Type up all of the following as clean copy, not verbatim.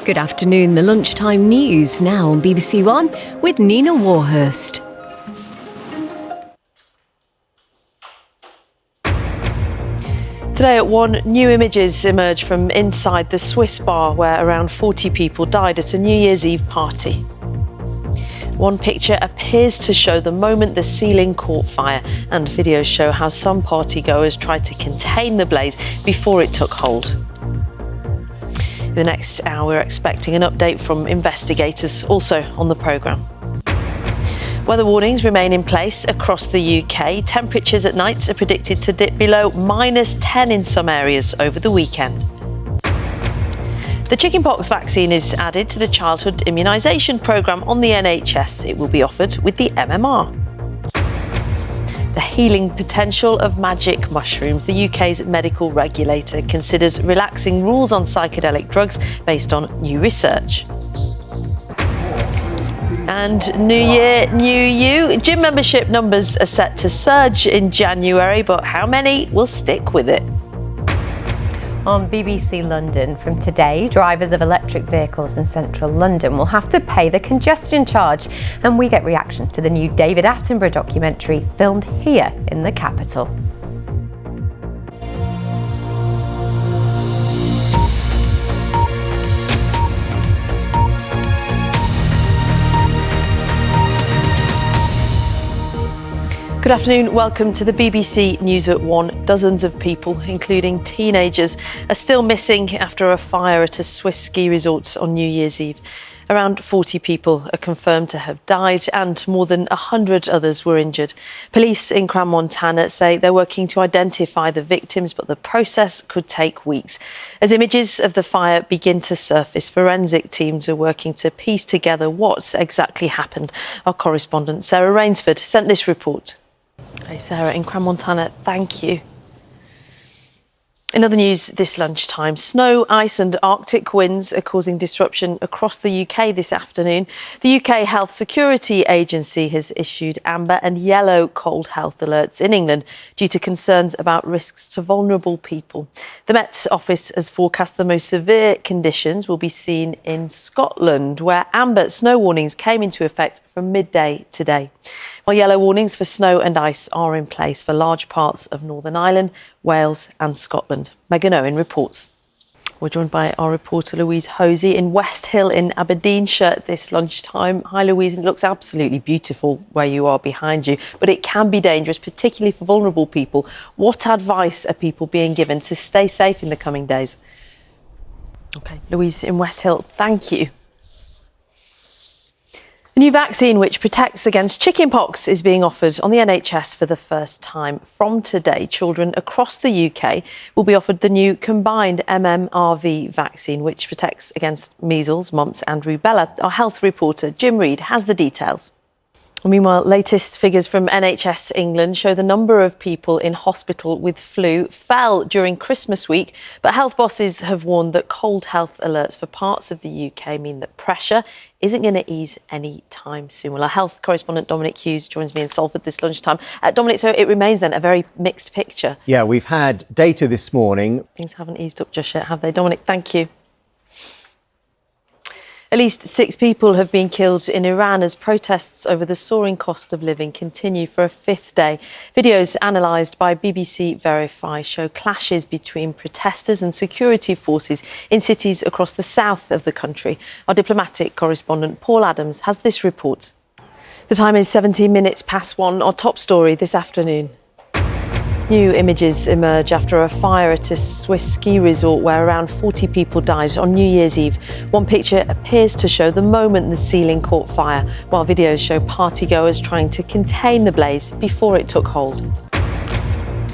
Good afternoon, the Lunchtime News now on BBC One with Nina Warhurst. Today at 1, new images emerge from inside the Swiss bar where around 40 people died at a New Year's Eve party. One picture appears to show the moment the ceiling caught fire, and videos show how some partygoers tried to contain the blaze before it took hold. In the next hour, we're expecting an update from investigators, also on the programme. Weather warnings remain in place across the UK. Temperatures at night are predicted to dip below -10 in some areas over the weekend. The chickenpox vaccine is added to the childhood immunisation programme on the NHS. It will be offered with the MMR. The healing potential of magic mushrooms. The UK's medical regulator considers relaxing rules on psychedelic drugs based on new research. And New Year, New You. Gym membership numbers are set to surge in January, but how many will stick with it? On BBC London from today, drivers of electric vehicles in central London will have to pay the congestion charge. And we get reaction to the new David Attenborough documentary filmed here in the capital. Good afternoon, welcome to the BBC News at 1. Dozens of people, including teenagers, are still missing after a fire at a Swiss ski resort on New Year's Eve. Around 40 people are confirmed to have died and more than 100 others were injured. Police in Montana say they're working to identify the victims, but the process could take weeks. As images of the fire begin to surface, forensic teams are working to piece together what exactly happened. Our correspondent Sarah Rainsford sent this report. Hey Sarah, in Montana, thank you. In other news this lunchtime, snow, ice and Arctic winds are causing disruption across the UK this afternoon. The UK Health Security Agency has issued amber and yellow cold health alerts in England due to concerns about risks to vulnerable people. The Met Office has forecast the most severe conditions will be seen in Scotland, where amber snow warnings came into effect from midday today. While yellow warnings for snow and ice are in place for large parts of Northern Ireland, Wales and Scotland. Megan Owen reports. We're joined by our reporter Louise Hosey in West Hill in Aberdeenshire this lunchtime. Hi Louise, it looks absolutely beautiful where you are behind you, but it can be dangerous, particularly for vulnerable people. What advice are people being given to stay safe in the coming days? OK, Louise in West Hill, thank you. A new vaccine which protects against chickenpox is being offered on the NHS for the first time. From today, children across the UK will be offered the new combined MMRV vaccine, which protects against measles, mumps and rubella. Our health reporter Jim Reid has the details. Meanwhile, latest figures from NHS England show the number of people in hospital with flu fell during Christmas week, but health bosses have warned that cold health alerts for parts of the UK mean that pressure isn't going to ease any time soon. Well, our health correspondent Dominic Hughes joins me in Salford this lunchtime. Dominic, so it remains then a very mixed picture. Yeah, we've had data this morning. Things haven't eased up just yet, have they? Dominic, thank you. At least 6 people have been killed in Iran as protests over the soaring cost of living continue for a 5th day. Videos analysed by BBC Verify show clashes between protesters and security forces in cities across the south of the country. Our diplomatic correspondent Paul Adams has this report. The time is 17 minutes past 1. Our top story this afternoon. New images emerge after a fire at a Swiss ski resort where around 40 people died on New Year's Eve. One picture appears to show the moment the ceiling caught fire, while videos show partygoers trying to contain the blaze before it took hold.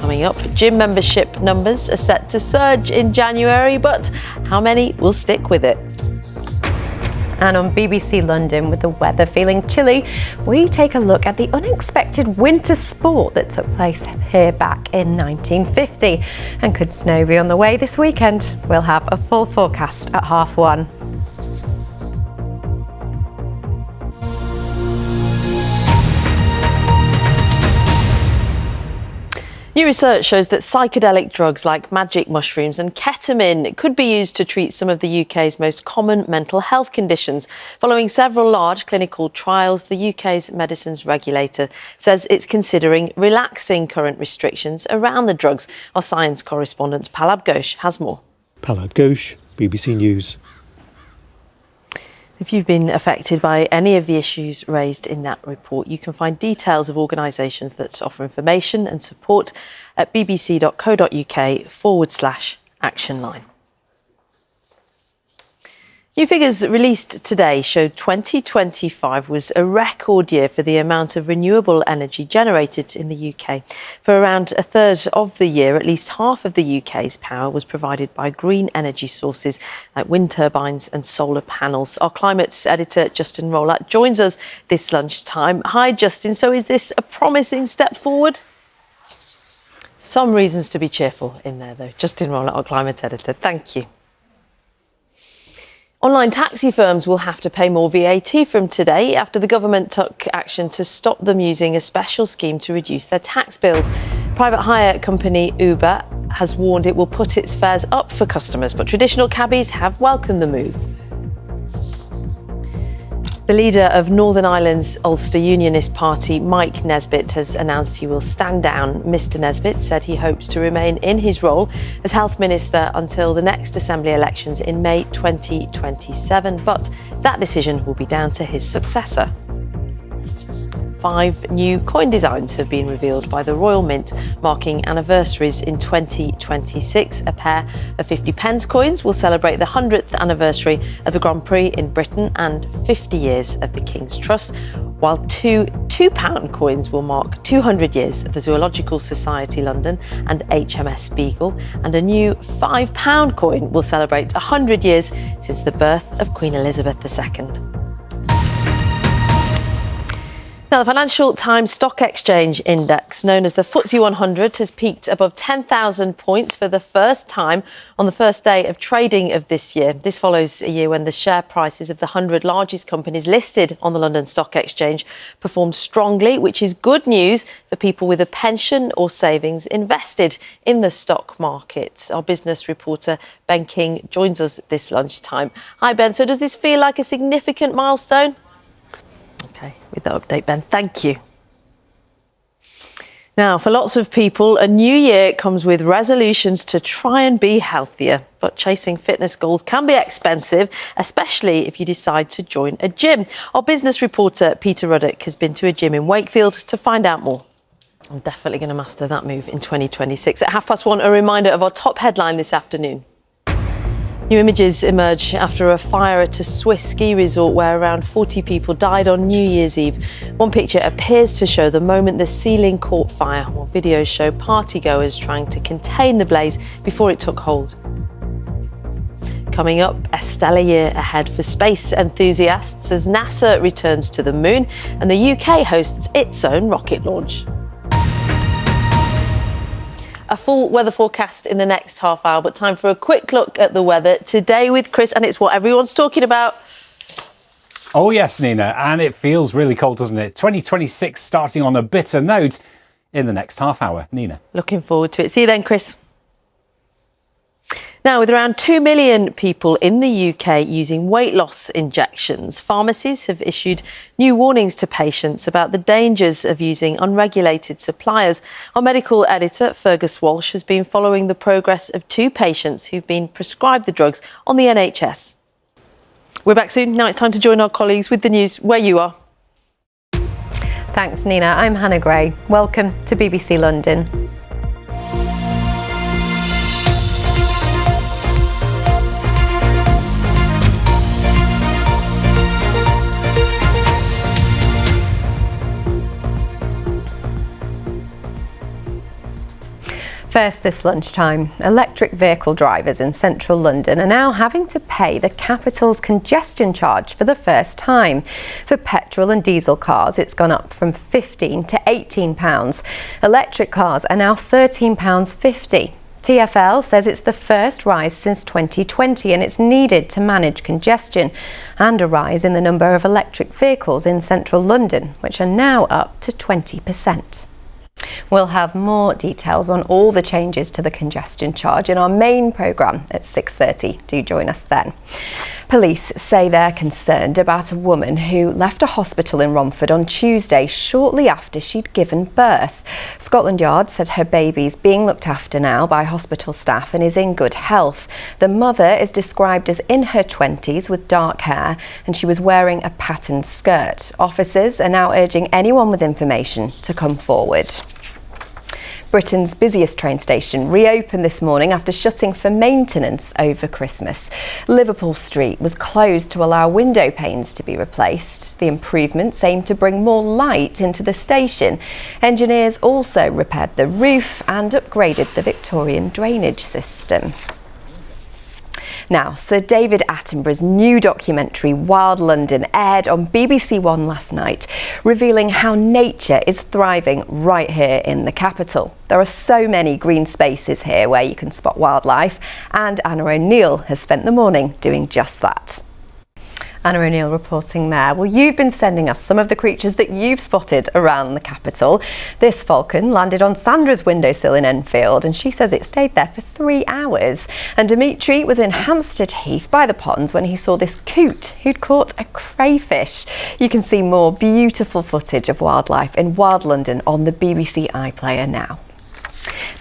Coming up, gym membership numbers are set to surge in January, but how many will stick with it? And on BBC London, with the weather feeling chilly, we take a look at the unexpected winter sport that took place here back in 1950. And could snow be on the way this weekend? We'll have a full forecast at 1:30. New research shows that psychedelic drugs like magic mushrooms and ketamine could be used to treat some of the UK's most common mental health conditions. Following several large clinical trials, the UK's medicines regulator says it's considering relaxing current restrictions around the drugs. Our science correspondent Palab Ghosh has more. Palab Ghosh, BBC News. If you've been affected by any of the issues raised in that report, you can find details of organisations that offer information and support at bbc.co.uk/actionline. New figures released today showed 2025 was a record year for the amount of renewable energy generated in the UK. For around a third of the year, at least half of the UK's power was provided by green energy sources like wind turbines and solar panels. Our climate editor, Justin Rowlatt, joins us this lunchtime. Hi, Justin. So is this a promising step forward? Some reasons to be cheerful in there, though. Justin Rowlatt, our climate editor. Thank you. Online taxi firms will have to pay more VAT from today after the government took action to stop them using a special scheme to reduce their tax bills. Private hire company Uber has warned it will put its fares up for customers, but traditional cabbies have welcomed the move. The leader of Northern Ireland's Ulster Unionist Party, Mike Nesbitt, has announced he will stand down. Mr Nesbitt said he hopes to remain in his role as Health Minister until the next Assembly elections in May 2027, but that decision will be down to his successor. 5 new coin designs have been revealed by the Royal Mint, marking anniversaries in 2026. A pair of 50p coins will celebrate the 100th anniversary of the Grand Prix in Britain and 50 years of the King's Trust, while 2 £2 coins will mark 200 years of the Zoological Society London and HMS Beagle, and a new £5 coin will celebrate 100 years since the birth of Queen Elizabeth II. Now, the Financial Times Stock Exchange Index, known as the FTSE 100, has peaked above 10,000 points for the first time on the first day of trading of this year. This follows a year when the share prices of the 100 largest companies listed on the London Stock Exchange performed strongly, which is good news for people with a pension or savings invested in the stock market. Our business reporter Ben King joins us this lunchtime. Hi, Ben. So does this feel like a significant milestone? OK, with that update, Ben, thank you. Now, for lots of people, a new year comes with resolutions to try and be healthier. But chasing fitness goals can be expensive, especially if you decide to join a gym. Our business reporter, Peter Ruddock, has been to a gym in Wakefield to find out more. I'm definitely going to master that move in 2026. At 1:30, a reminder of our top headline this afternoon. New images emerge after a fire at a Swiss ski resort where around 40 people died on New Year's Eve. One picture appears to show the moment the ceiling caught fire, while videos show partygoers trying to contain the blaze before it took hold. Coming up, a stellar year ahead for space enthusiasts as NASA returns to the moon and the UK hosts its own rocket launch. A full weather forecast in the next half hour, but time for a quick look at the weather today with Chris, and it's what everyone's talking about. Oh yes, Nina, and it feels really cold, doesn't it? 2026 starting on a bitter note in the next half hour. Nina. Looking forward to it. See you then, Chris. Now, with around 2 million people in the UK using weight loss injections, pharmacies have issued new warnings to patients about the dangers of using unregulated suppliers. Our medical editor, Fergus Walsh, has been following the progress of 2 patients who've been prescribed the drugs on the NHS. We're back soon. Now it's time to join our colleagues with the news where you are. Thanks, Nina. I'm Hannah Gray. Welcome to BBC London. First this lunchtime, electric vehicle drivers in central London are now having to pay the capital's congestion charge for the first time. For petrol and diesel cars, it's gone up from £15 to £18. Electric cars are now £13.50. TfL says it's the first rise since 2020 and it's needed to manage congestion, and a rise in the number of electric vehicles in central London, which are now up to 20%. We'll have more details on all the changes to the congestion charge in our main programme at 6:30. Do join us then. Police say they're concerned about a woman who left a hospital in Romford on Tuesday shortly after she'd given birth. Scotland Yard said her baby's being looked after now by hospital staff and is in good health. The mother is described as in her 20s with dark hair, and she was wearing a patterned skirt. Officers are now urging anyone with information to come forward. Britain's busiest train station reopened this morning after shutting for maintenance over Christmas. Liverpool Street was closed to allow window panes to be replaced. The improvements aim to bring more light into the station. Engineers also repaired the roof and upgraded the Victorian drainage system. Now, Sir David Attenborough's new documentary, Wild London, aired on BBC One last night, revealing how nature is thriving right here in the capital. There are so many green spaces here where you can spot wildlife, and Anna O'Neill has spent the morning doing just that. Anna O'Neill reporting there. Well, you've been sending us some of the creatures that you've spotted around the capital. This falcon landed on Sandra's windowsill in Enfield, and she says it stayed there for 3 hours. And Dimitri was in Hampstead Heath by the ponds when he saw this coot who'd caught a crayfish. You can see more beautiful footage of wildlife in Wild London on the BBC iPlayer now.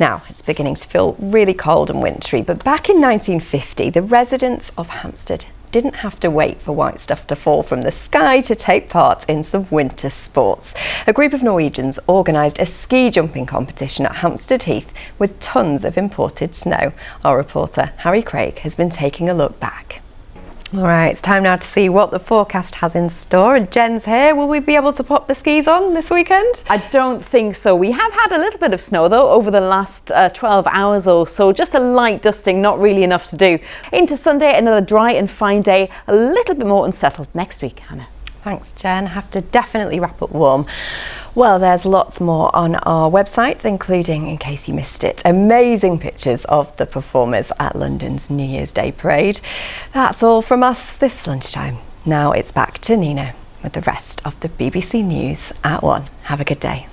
Now, it's beginning to feel really cold and wintry, but back in 1950, the residents of Hampstead didn't have to wait for white stuff to fall from the sky to take part in some winter sports. A group of Norwegians organised a ski jumping competition at Hampstead Heath with tons of imported snow. Our reporter Harry Craig has been taking a look back. All right, it's time now to see what the forecast has in store. And Jen's here. Will we be able to pop the skis on this weekend? I don't think so. We have had a little bit of snow though over the last 12 hours or so. Just a light dusting, not really enough to do. Into Sunday, another dry and fine day. A little bit more unsettled next week, Hannah. Thanks, Jen. Have to definitely wrap up warm. Well, there's lots more on our website, including, in case you missed it, amazing pictures of the performers at London's New Year's Day parade. That's all from us this lunchtime. Now it's back to Nina with the rest of the BBC News at 1. Have a good day.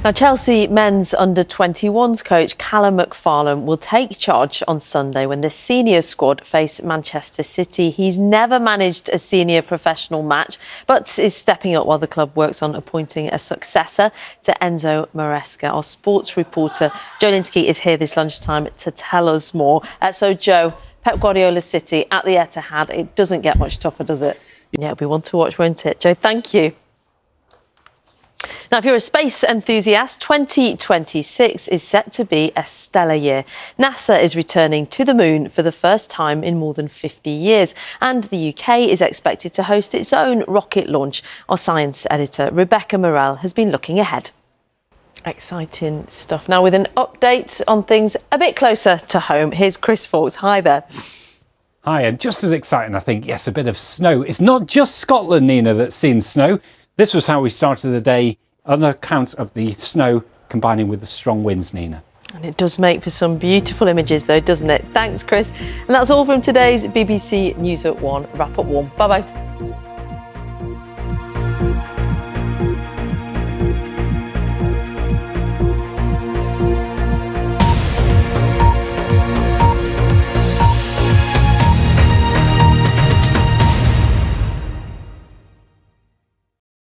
Now, Chelsea men's under-21s coach Callum McFarlane will take charge on Sunday when the senior squad face Manchester City. He's never managed a senior professional match, but is stepping up while the club works on appointing a successor to Enzo Maresca. Our sports reporter Joe Linsky is here this lunchtime to tell us more. So, Joe, Pep Guardiola's City at the Etihad, it doesn't get much tougher, does it? Yeah, it'll be one to watch, won't it? Joe, thank you. Now, if you're a space enthusiast, 2026 is set to be a stellar year. NASA is returning to the moon for the first time in more than 50 years, and the UK is expected to host its own rocket launch. Our science editor, Rebecca Morell, has been looking ahead. Exciting stuff. Now, with an update on things a bit closer to home, here's Chris Fawkes. Hi there. Hi, and just as exciting, I think, yes, a bit of snow. It's not just Scotland, Nina, that's seen snow. This was how we started the day on account of the snow combining with the strong winds, Nina. And it does make for some beautiful images though, doesn't it? Thanks, Chris. And that's all from today's BBC News at 1. Wrap up warm. Bye-bye.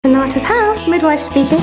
Renata's house, midwife speaking.